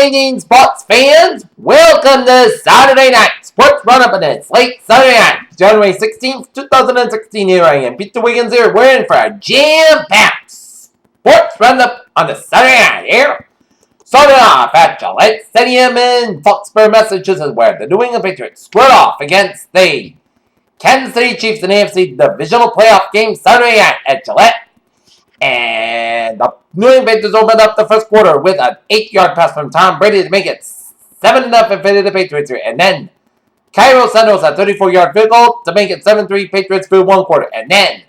evening, sports fans. Welcome to Saturday Night Sports Roundup, and it's late Saturday night, January 16th, 2016. Here I am, Peter Wiggins here. We're in for a jam-packed sports roundup on the Saturday night here. Starting off at Gillette Stadium in Foxborough, Massachusetts, where the New England Patriots squared off against the Kansas City Chiefs in the AFC Divisional playoff game Saturday night at Gillette. And the New England Patriots opened up the first quarter with an 8-yard pass from Tom Brady to make it 7-0 in favor of the Patriots here. And then Cairo Santos a 34-yard field goal to make it 7-3 Patriots through one quarter. And then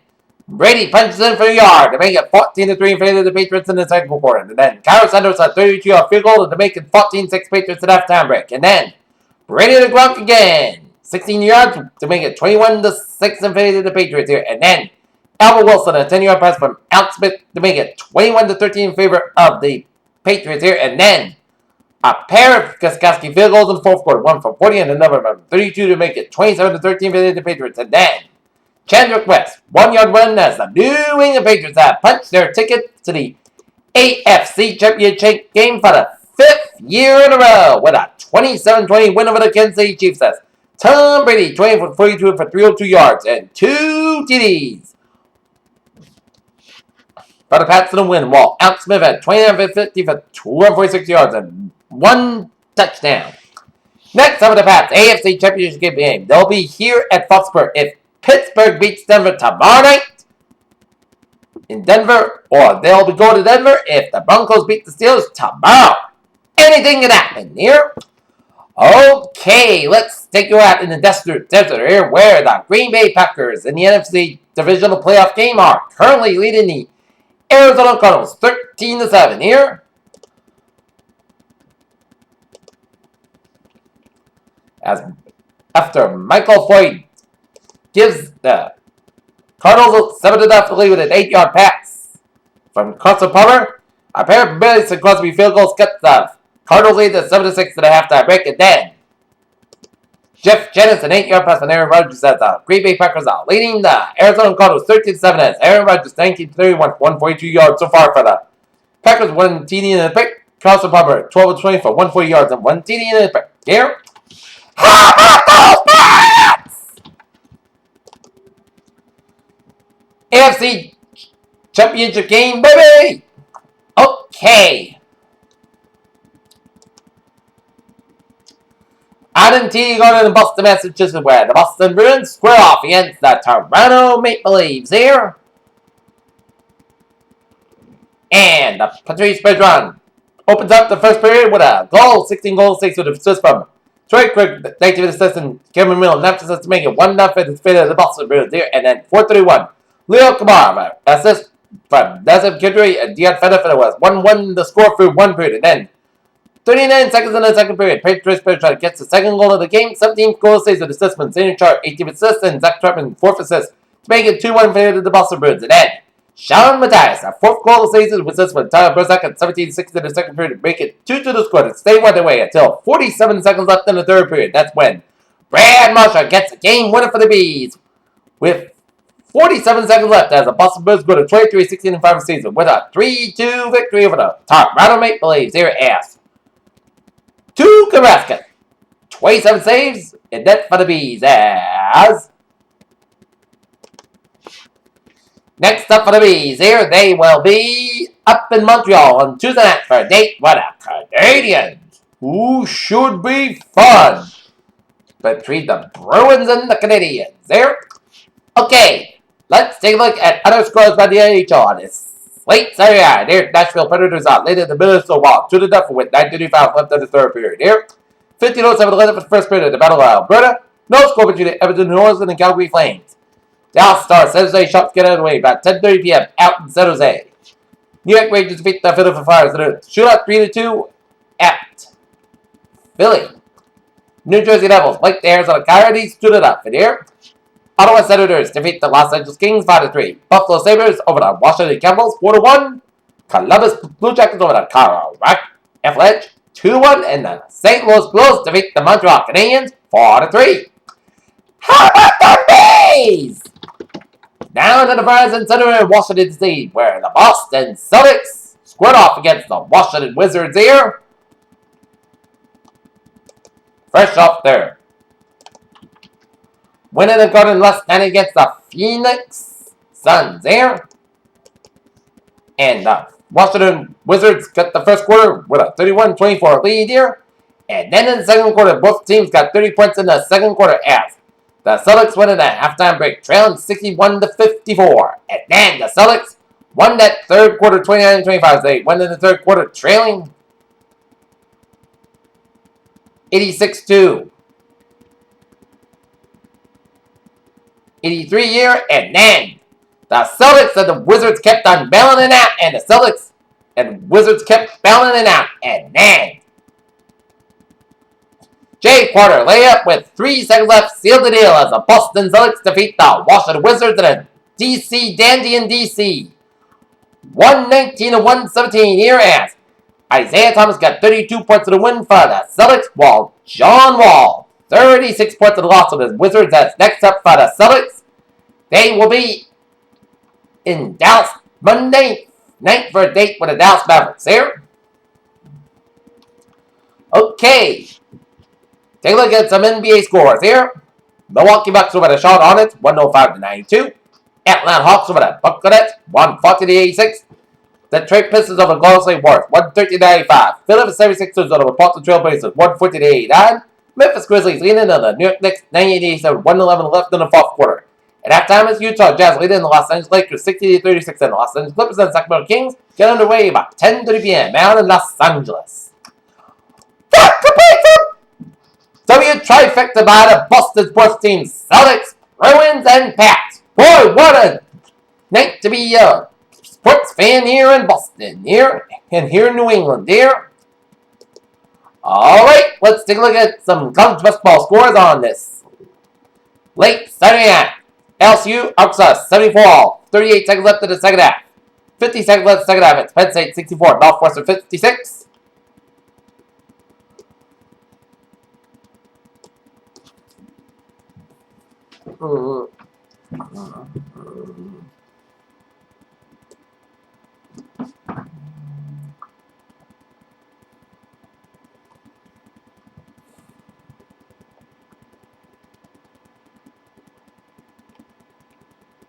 Brady punches in for a yard to make it 14-3 in favor of the Patriots in the second quarter. And then Cairo Santos a 32-yard field goal to make it 14-6 Patriots at halftime break. And then Brady to Gronk again, 16 yards to make it 21-6 in favor of the Patriots here. And then Albert Wilson, a 10-yard pass from Alex Smith to make it 21-13 in favor of the Patriots here. And then a pair of Gostkowski field goals in the fourth quarter, one from 40 and another from 32 to make it 27-13 in favor of the Patriots. And then Chandler West, 1-yard run as the New England Patriots have punched their ticket to the AFC Championship game for the 5th year in a row with a 27-20 win over the Kansas City Chiefs. As Tom Brady, 20 for 42 for 302 yards and 2 TDs. For the Pats to the win, while Alex Smith had 29 for 50 for 246 yards and 1 touchdown. Next up for the Pats, AFC Championship game. They'll be here at Foxborough if Pittsburgh beats Denver tomorrow night in Denver, or they'll be going to Denver if the Broncos beat the Steelers tomorrow. Anything can happen here. Okay, let's take you out in the desert here, where the Green Bay Packers in the NFC Divisional playoff game are currently leading the Arizona Cardinals 13-7 here. As after Michael Floyd gives the Cardinals 7-0 lead with an 8-yard pass from Carson Palmer, a pair of Billy and Crosby field goals cut the Cardinals lead to 7-6 at the halftime break. And then Jeff Jennings, an 8-yard pass from Aaron Rodgers as the Green Bay Packers are leading the Arizona Cardinals 13-7 as Aaron Rodgers 19-31, 142 yards so far for the Packers, 1 TD in the pick. Carson Palmer 12-20 for 140 yards and 1 TD in the pick. Here, how about those Pats? AFC Championship game, baby. Okay. Adam T. going to Boston, Massachusetts, where the Boston Bruins square off against the Toronto Maple Leafs here. And the Patriots run opens up the first period with a goal, 16 goals, 6 with an assist from Troy Quick, thank you to the assistant Cameron Miller, enough to make it 1-0 in favor of the Boston Bruins here. And then 4-31, Leo Kamara, assist from Nazem Kadri and Dion Fenner was 1-1 the score through one period. And then 39 seconds in the second period, Patriots gets the second goal of the game. 17th goal saves with assist from Zane Chart, 18th assist, and Zach Trapman 4th assist to make it 2-1 in favor of the Boston Bruins. And then Sean Matthias, a 4th goal saves with assist from Tyler Brzak at 17-6 in the second period to make it 2-2 the score to stay one away until 47 seconds left in the third period. That's when Brad Marshall gets a game winner for the Bees with 47 seconds left as the Boston Bruins go to 23-16-5 season with a 3-2 victory over the Toronto Maple Leafs here at to Carrasco. 27 saves and net for the Bees as next up for the Bees here, they will be up in Montreal on Tuesday night for a date with the Canadians, who should be fun between the Bruins and the Canadians there. Okay, let's take a look at other scores by the NHL on this late Saturday night. Here, Nashville Predators are leading the Minnesota Wild 2-0 with 9:35 left in the third period. Here, 15:07 for the first period of the Battle of Alberta. No score between the Edmonton Oilers and the Calgary Flames. Dallas Stars, San Jose Sharks get out of the way about 10:30 p.m. out in San Jose. New York Rangers beat the Philadelphia Flyers in a shootout 3-2 at Philly. New Jersey Devils like the Arizona Coyotes 2-0 in here. Ottawa Senators defeat the Los Angeles Kings 5-3. Buffalo Sabres over the Washington Capitals 4-1. Columbus Blue Jackets over the Colorado Avalanche 2-1. And the St. Louis Blues defeat the Montreal Canadiens 4-3. How about the Bees? Down to the Verizon Center in Washington, D.C., where the Boston Celtics squared off against the Washington Wizards here. fresh off there. Winning the Garden last night against the Phoenix Suns there. And the Washington Wizards got the first quarter with a 31-24 lead here. And then in the second quarter, both teams got 30 points in the second quarter as the Celtics went in a halftime break, trailing 61-54. And then the Celtics won that third quarter 29-25. They went in the third quarter trailing 86-83 here. And then the Celtics and the Wizards kept on bailing it out. And the Celtics and Wizards kept bailing it out. And then Jay Porter layup with 3 seconds left sealed the deal as the Boston Celtics defeat the Washington Wizards in a DC Dandy in DC. 119-117 here as Isaiah Thomas got 32 points of the win for the Celtics, while John Wall 36 points of the loss of the Wizards. That's next up for the Celtics. They will be in Dallas Monday night for a date with the Dallas Mavericks here. Okay. Take a look at some NBA scores here. Milwaukee Bucks with a shot on it, 105-92. Atlanta Hawks with a bucket on it, 140-86. Detroit Pistons over Golden State Warriors, 113-95. Philadelphia 76ers over Portland Trail Blazers, 140-89. Memphis Grizzlies leading on the New York Knicks, 98-87, 111 left in the fourth quarter. At halftime, it's Utah Jazz leading the Los Angeles Lakers, 60-36, and the Los Angeles Clippers and Sacramento Kings get underway about 10:30 p.m. out in Los Angeles. W trifecta by the Boston sports teams, Celtics, Bruins, and Pats. Boy, what a night to be a sports fan here in Boston, here and here in New England, here. All right, let's take a look at some college basketball scores on this late Saturday night. LSU, Arkansas, 74, 38 seconds left in the second half. 50 seconds left in the second half. It's Penn State, 64, Northwestern, 56.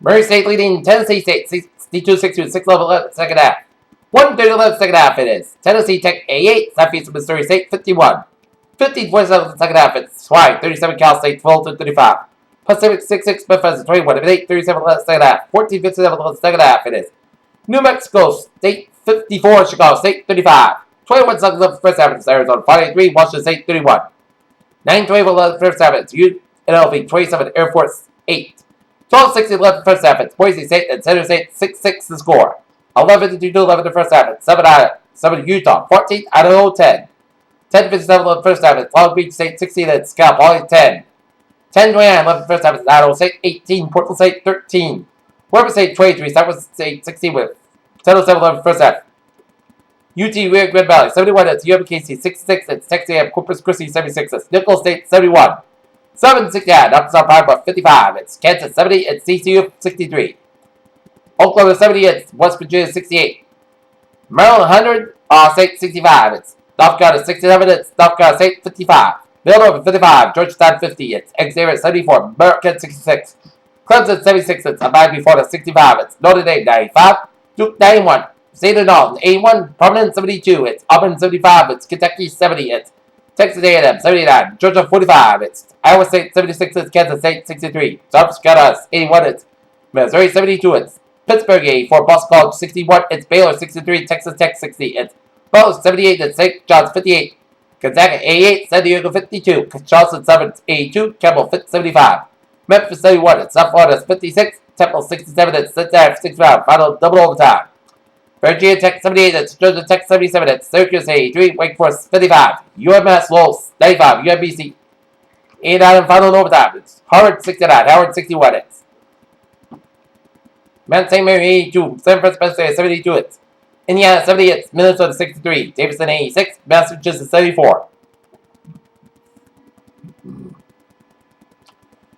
Murray State leading Tennessee State 62-62, 6-11 left second half. 1:30 left second half it is. Tennessee Tech 88, Southeast Missouri State 51. 15-47 second half it's Swag 37, Cal State 12-35. Pacific 6-6, Memphis 21, 37 left second half. 14-57 left second half it is. New Mexico State 54, Chicago State 35. 21 seconds left first half it's Arizona 43, Washington State 31. 9:20 left first half it's UNLV 27, Air Force 8. 12:60 left the first half. It's Boise State and Center State 6-6 to score. 11:52 the first half. It's 7 Utah 14, Idaho 10. 10:57 left the first half. It's Long Beach State 16 and Scott Poly 10. 10:29 left the first half. It's Idaho State 18, Portland State 13. Weber State 23, Southwest State 16 with 10:07 left the first half. UT Red Valley 71. It's UMKC 66. It's Texas A&M Corpus Christi 76. It's Nicholls State 71. 7-6, yeah, Arkansas Prime 55. It's Kansas 70. It's CCU 63. Oklahoma 70. It's West Virginia 68. Maryland 100. State 65. It's North Carolina 67. It's North Carolina State 55. Villanova 55. Georgetown 50. It's Xavier 74. American 66. Clemson 76. It's Miami Florida 65. It's Notre Dame 95. Duke 91. State of Norton 81. Providence 72. It's Auburn 75. It's Kentucky 70. It's Texas A&M 79, Georgia 45, it's Iowa State 76, it's Kansas State 63, South Carolina 81, it's Missouri 72, it's Pittsburgh 84, Boston College 61, it's Baylor 63, Texas Tech 60, it's Bose 78, it's St. John's 58, Gonzaga 88, San Diego 52, Charleston 7, 82, Campbell 75, Memphis 71, it's South Florida 56, Temple 67, it's Cincinnati 65, final double overtime. Virginia Tech 78, it's Georgia Tech 77, it's Syracuse 83, Wake Forest 55, UMass Lowell 95, UMBC 89 and final overtime. It's Harvard 69, Howard 61, it's Mount St. Mary 82, San Francisco 72, it's Indiana 70, it's Minnesota 63, Davidson 86, Massachusetts 74.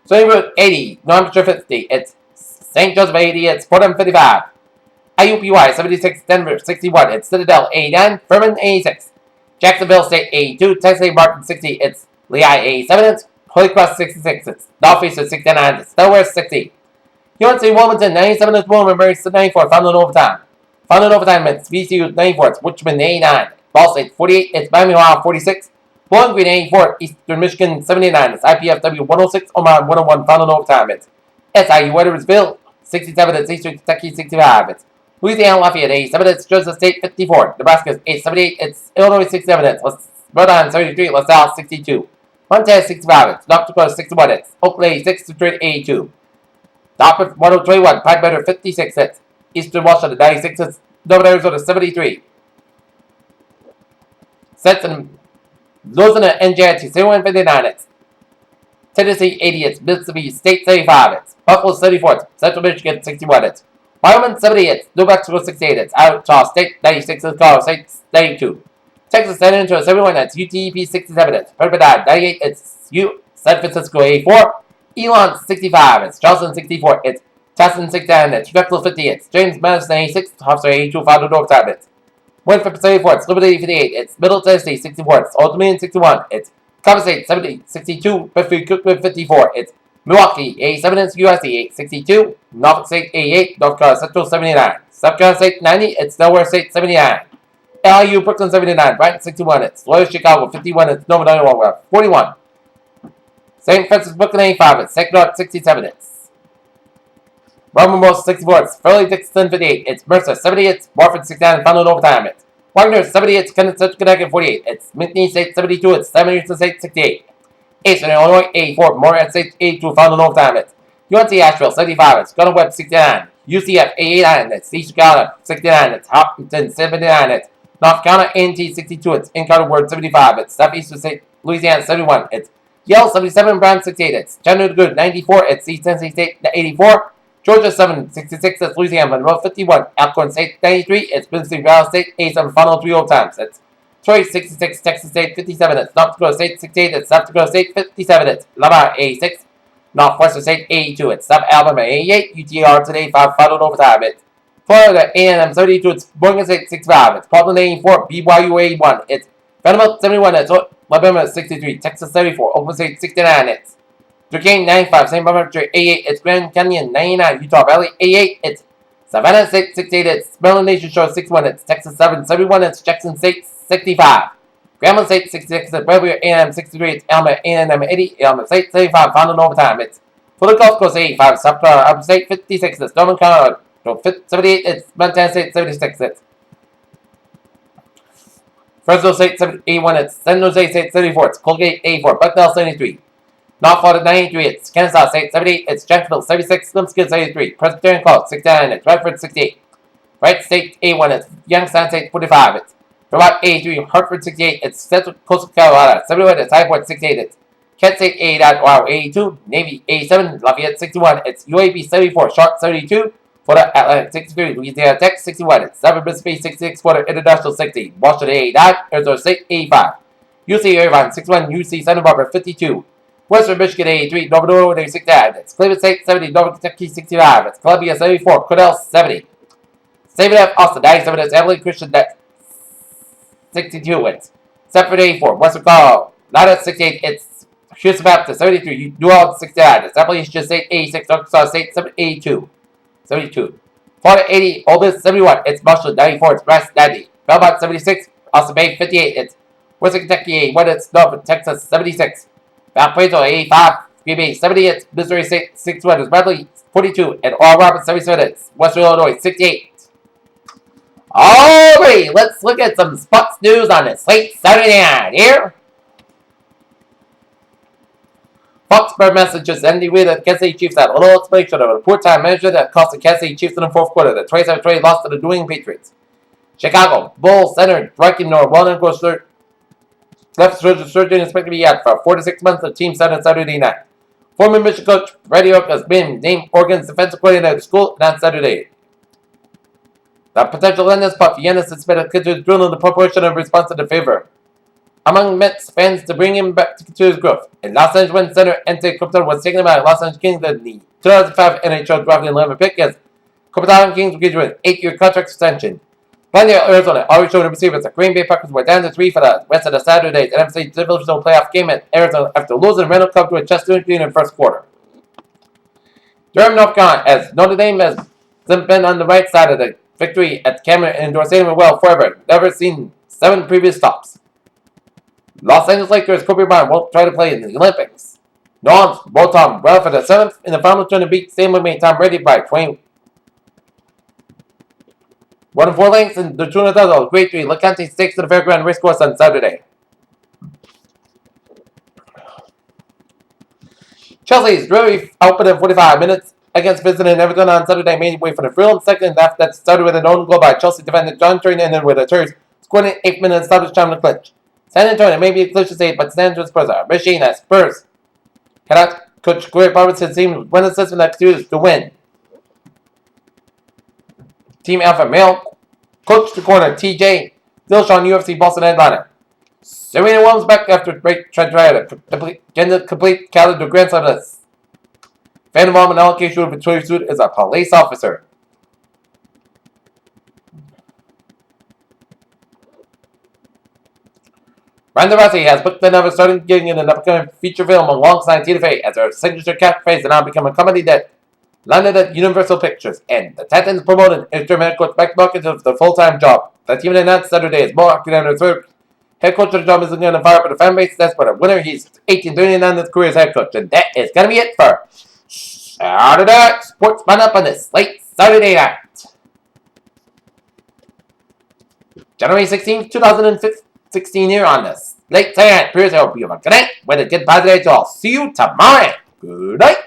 Sunnybrook 80, New Hampshire 50, it's St. Joseph 80, it's Portland 55. IUPUI 76, Denver 61, it's Citadel 89, Furman 86, Jacksonville State 82, Texas A&M Martin 60, it's Lehigh 87 hits. Holy Cross 66 hits. Northeastern 69 hits. Delaware 60. UNC Wilmington 97 hits. Wilmington 94. Final in overtime. Final in overtime hits. VCU 94 hits. Richmond 89. Ball State 48 hits. Miami Ohio 46. Bowling Green 84. Eastern Michigan 79 hits. IPFW 106. Omaha 101. Final in overtime hits. SIU Edwardsville 67 hits. Eastern Kentucky 65 hits. Louisiana Lafayette 87 hits. Georgia State 54. Nebraska 78 hits. Illinois 67 hits. Rhode Island 33. LaSalle 62. Montana 65 hits. North Dakota 61 hits. Oakland 86. Detroit 82. Dartmouth 121. Pine Better 56 hits. Eastern Washington 96 hits. Northern Arizona 73. Stetson losing to NJIT 71 59 hits. Tennessee 80 hits. Mississippi State 75 hits. Buffalo 74 hits. Central Michigan 61 hits. Wyoming 70 hits. New Mexico 68 hits. Utah State 96 hits. Colorado State 92. Texas San Antonio 71 hits. UTEP 67 hits. Pepperdine 98 hits. San Francisco 84. Elon 65 hits. Charleston 64 hits. Tustin 69 hits. Drexel 50 hits. James Madison 86. Hofstra 82. Final overtime hits. Winford 74 hits. Liberty 58 hits. Middle Tennessee 64 hits. Old Dominion 61 hits. Coppin State 70, 62. Pittsburgh Cookman 54 hits. Milwaukee 87 hits. USC 62. Norfolk State 88. North Carolina Central 79. South Carolina State 90. It's Delaware State 79. LIU Brooklyn 79. Brighton 61 hits. Loyola Chicago 51 hits. Nova 91 41. St. Francis Brooklyn 85 hits. St. North 67 hits. Roman Most 64 hits. Fairleigh Dixon 58 hits. Mercer 70 hits. Warford 69 final in overtime hits. Wagner 70 hits. Connecticut 48 hits. McNeese State 72 hits. Simon Houston State 68. Eastern Illinois 84. Morehead State 82 final in overtime hits. UNC Asheville 75 hits. Gunnar Webb 69. UCF 89 hits. East Carolina 69 hits. Hopkinton 79 hits. North Carolina A&T 62 hits. Encounter Word 75 hits. Southeastern State Louisiana 71 hits. Yale 77. Brown 68 hits. Chattanooga Good 94 hits. East Tennessee State 84. Georgia 7, 66 hits. Louisiana Monroe 51. Alcorn State 93 hits. Mississippi Valley State 87 final 3 overtimes hits. Troy 66. Texas State 57 hits. North Dakota State 68 hits. South Dakota State 57 hits. Lamar 86. Northwestern State 82 hits. South Alabama 88. UTR today 5 final overtime hits. Florida A&M 32 hits. Morgan State 65 hits. Portland 84. BYU 81 hits. Vanderbilt 71 hits. Alabama 63. Texas 34. Oklahoma State 69 hits. Duquesne 95. St. Bonaventure 88 hits. Grand Canyon 99. Utah Valley 88 hits. Savannah State 68 hits. Maryland Nation Shore 61 hits. Texas 7 71 hits. Jackson State 65. Grambling State 66 hits. Bellevue A&M 63 hits. Alabama A&M 80. Alabama State 75 final in overtime hits. For the Gulf Coast 85. South Carolina Upper State 56 hits. Northern Colorado 78 hits. Montana State 76 hits. Fresno State 81 hits. San Jose State 74 hits. Colgate 84. Bucknell 73. North Florida 93 hits. Kansas State 78 hits. Jacksonville 76. Slimskin 73. Presbyterian College 69 hits. Radford 68. Wright State 81 hits. Youngstown State 45 hits. Vermont 83. Hartford 68 hits. Central Coastal Carolina 71 hits. High Point 68 hits. Kent State 88. Wow 82. Navy 87. Lafayette 61 hits. UAB 74. Sharp 32. Florida Atlantic 63. Louisiana Tech 61 hits. Southern Mississippi 66. Florida International 60. Washington 89. Arizona State 85. UC Irvine 61. UC Santa Barbara 52. Western Michigan 83, Northern Illinois 69 hits. Cleveland State 70, Northern Kentucky 65 hits. Columbia 74, Cornell 70. Stephen F. Austin 97 hits. Emily Christian 62 hits. Stepford 84, Western Colorado 68 hits. Houston Baptist 73, New Orleans 69 hits. Appalachian State 86, Arkansas State 82. Florida 80, Ole Miss 71 hits. Marshall 94 hits. Brass 90. Belmont 76, Austin Bay 58 hits. Western Kentucky 81 hits. Northern Texas 76. Valparaiso 85, Green Bay 70 hits, Missouri State 61 hits, Bradley 42, and Oral Roberts 77 hits, Western Illinois 68. Alright, let's look at some sports news on this late Saturday night here. Foxborough, Massachusetts, ending with the Kansas City Chiefs had a little explanation of a poor time management that cost the Kansas City Chiefs in the fourth quarter. The 27-20 lost to the New England Patriots. Chicago Bulls center Rankin Nor well-known left surgery expected to be out for 4 to 6 months. The team signed on Saturday night. Former Michigan coach Brady Oak has been named Oregon's defensive coordinator at the school on Saturday. The potential lenders but Vienna suspended kids to drill in the proportion of response to the favor among Mets fans to bring him back to continue his growth. And Los Angeles center Ante Kopitar was taken by Los Angeles Kings in the 2005 NHL draft and 11 pick as Kopitar Kings will give you an 8-year contract extension. Plenty of Arizona already showing receivers. The Green Bay Packers were down to 3 for the rest of the Saturday's NFC Divisional playoff game at Arizona after losing Reynolds Cup to a chest injury in the first quarter. Durham, North Carolina, as Notre Dame has been on the right side of the victory at Cameron and Dorsey well forever. Never seen 7 previous stops. Los Angeles Lakers Kobe Bryant won't try to play in the Olympics. New Orleans Bolton well for the 7th in the final turn to beat St. Louis Tom Brady by 20. 1 4 lengths in the tune of Great 3. LeConte stakes to the fairground racecourse on Saturday. Chelsea's really opened in 45 minutes against visiting Everton on Saturday, made way for the thrill in second half that started with an own goal by Chelsea defender John Terry and ended with a Terry scoring an 8th minute stoppage time to clinch. San Antonio may be a clinch to say, but San Antonio Spurs are a machine that Spurs cannot coach Greg Robertson team win a system that continues to win. Team Alpha Male coach the corner TJ Dilshaw UFC Boston headliner. Serena Williams back after break tried to complete calendar Grand Slam list. Fan involvement allocation of Victoria suit is a police officer. Ronda Rousey has booked another starting gig in an upcoming feature film alongside Tina Fey as her signature catchphrase and now become a comedy that landed at Universal Pictures, and the Titans promoted interim head coach back into the full-time job. The team announced Saturday is more active than her third head coach of the job isn't going to fire up the fan base. That's for the winner. He's 18-39 his career as head coach, and that is going to be it for Saturday Sports Run-Up on this late Saturday night. January 16th, 2016 here on this late Saturday night. Here's I hope you have a good night with a good positive. So I'll see you tomorrow. Good night.